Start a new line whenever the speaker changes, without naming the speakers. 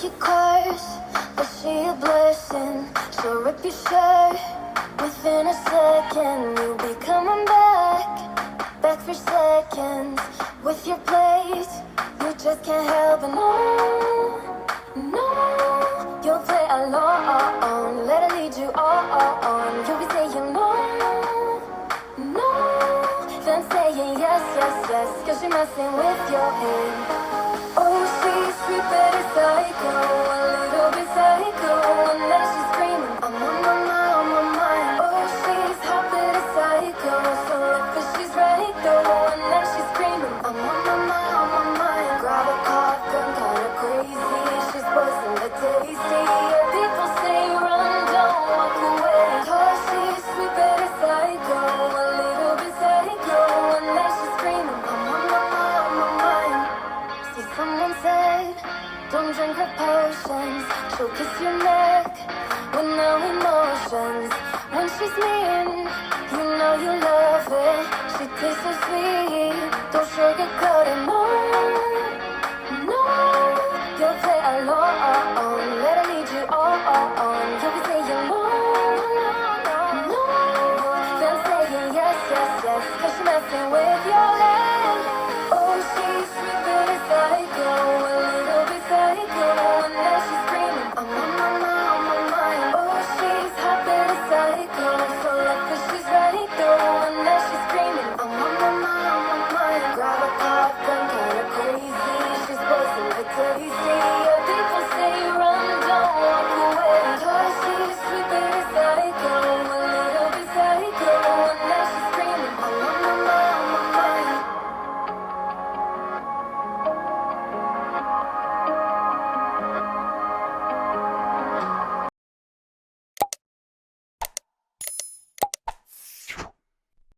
you curse, but she a blessing. She'll rip your shirt within a second. You'll be coming back for seconds. With your plays, you just can't help it. No, you'll play along. Let her lead you on. You'll be saying no, then saying yes, cause you're messing with your head. Oh, she's sweet but a psycho, a little bit psycho, and then she's screaming, I'm on my mind, on my mind. Oh, she's hot but a psycho, so left but she's right though, and then she's screaming, I'm on my mind, on my mind. Grab a cock, I'm kinda crazy, she's buzzing the tasty. People say run, don't walk away. Oh, she's sweet but a psycho, a little bit psycho, and then she's screaming, I'm on my mind, on my mind. See, someone said, don't drink her potions. She'll kiss your neck with no emotions. When she's mean, you know you love it. She tastes so sweet, don't sugarcoat it, no. You'll play along, let her lead you on. You'll be saying no, then saying yes, cause she's messing with your head.